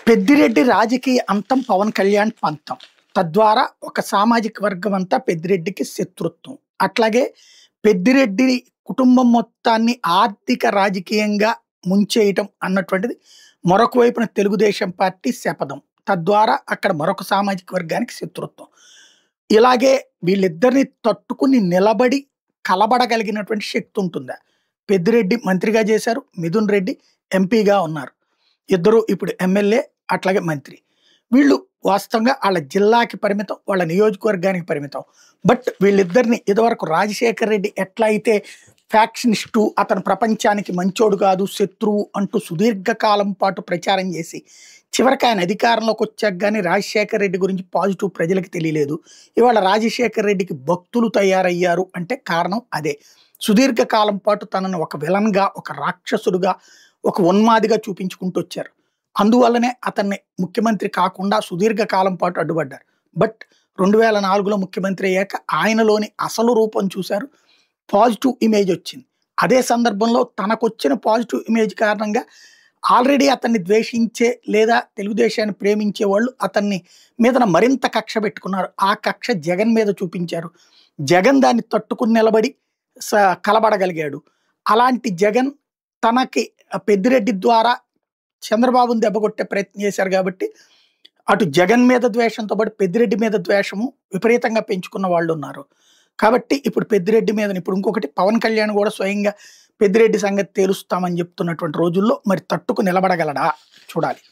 పెద్దిరెడ్డి రాజకీయ అంతం పవన్ కళ్యాణ్ పంతం. తద్వారా ఒక సామాజిక వర్గం అంతా పెద్దిరెడ్డికి శత్రుత్వం. అట్లాగే పెద్దిరెడ్డి కుటుంబం మొత్తాన్ని ఆర్థిక, రాజకీయంగా ముంచేయటం అన్నటువంటిది మరొక వైపున తెలుగుదేశం పార్టీ శపథం. తద్వారా అక్కడ మరొక సామాజిక వర్గానికి శత్రుత్వం. ఇలాగే వీళ్ళిద్దరిని తట్టుకుని నిలబడి కలబడగలిగినటువంటి శక్తి ఉంటుందా? పెద్దిరెడ్డి మంత్రిగా చేశారు. మిథున్ రెడ్డి ఎంపీగా ఉన్నారు. ఇద్దరు ఇప్పుడు ఎమ్మెల్యే, అట్లాగే మంత్రి. వీళ్ళు వాస్తవంగా వాళ్ళ జిల్లాకి పరిమితం, వాళ్ళ నియోజకవర్గానికి పరిమితం. బట్ వీళ్ళిద్దరిని ఇదివరకు రాజశేఖర్ రెడ్డి ఎట్లా అయితే ఫ్యాక్షనిస్టు, అతను ప్రపంచానికి మంచోడు కాదు, శత్రువు అంటూ సుదీర్ఘకాలం పాటు ప్రచారం చేసి చివరికి ఆయన అధికారంలోకి వచ్చాక కానీ రాజశేఖర్ రెడ్డి గురించి పాజిటివ్ ప్రజలకు తెలియలేదు. ఇవాళ రాజశేఖర్ రెడ్డికి భక్తులు తయారయ్యారు అంటే కారణం అదే. సుదీర్ఘకాలం పాటు తనను ఒక విలన్గా, ఒక రాక్షసుడుగా, ఒక ఉన్మాదిగా చూపించుకుంటూ వచ్చారు. అందువల్లనే అతన్ని ముఖ్యమంత్రి కాకుండా సుదీర్ఘకాలం పాటు అడ్డుపడ్డారు. బట్ 2004లో ముఖ్యమంత్రి అయ్యాక ఆయనలోని అసలు రూపం చూశారు. పాజిటివ్ ఇమేజ్ వచ్చింది. అదే సందర్భంలో తనకొచ్చిన పాజిటివ్ ఇమేజ్ కారణంగా ఆల్రెడీ అతన్ని ద్వేషించే లేదా తెలుగుదేశాన్ని ప్రేమించే వాళ్ళు అతన్ని మీదన మరింత కక్ష పెట్టుకున్నారు. ఆ కక్ష జగన్ మీద చూపించారు. జగన్ దాన్ని తట్టుకుని నిలబడి కలబడగలిగాడు. అలాంటి జగన్ తనకి పెద్దిరెడ్డి ద్వారా చంద్రబాబుని దెబ్బకొట్టే ప్రయత్నం చేశారు కాబట్టి అటు జగన్ మీద ద్వేషంతో పాటు పెద్దిరెడ్డి మీద ద్వేషము విపరీతంగా పెంచుకున్న వాళ్ళు ఉన్నారు. కాబట్టి ఇప్పుడు పెద్దిరెడ్డి మీద ఇప్పుడు ఇంకొకటి పవన్ కళ్యాణ్ కూడా స్వయంగా పెద్దిరెడ్డి సంగతి తేలుస్తామని చెప్తున్నటువంటి రోజుల్లో మరి తట్టుకు నిలబడగలడా చూడాలి.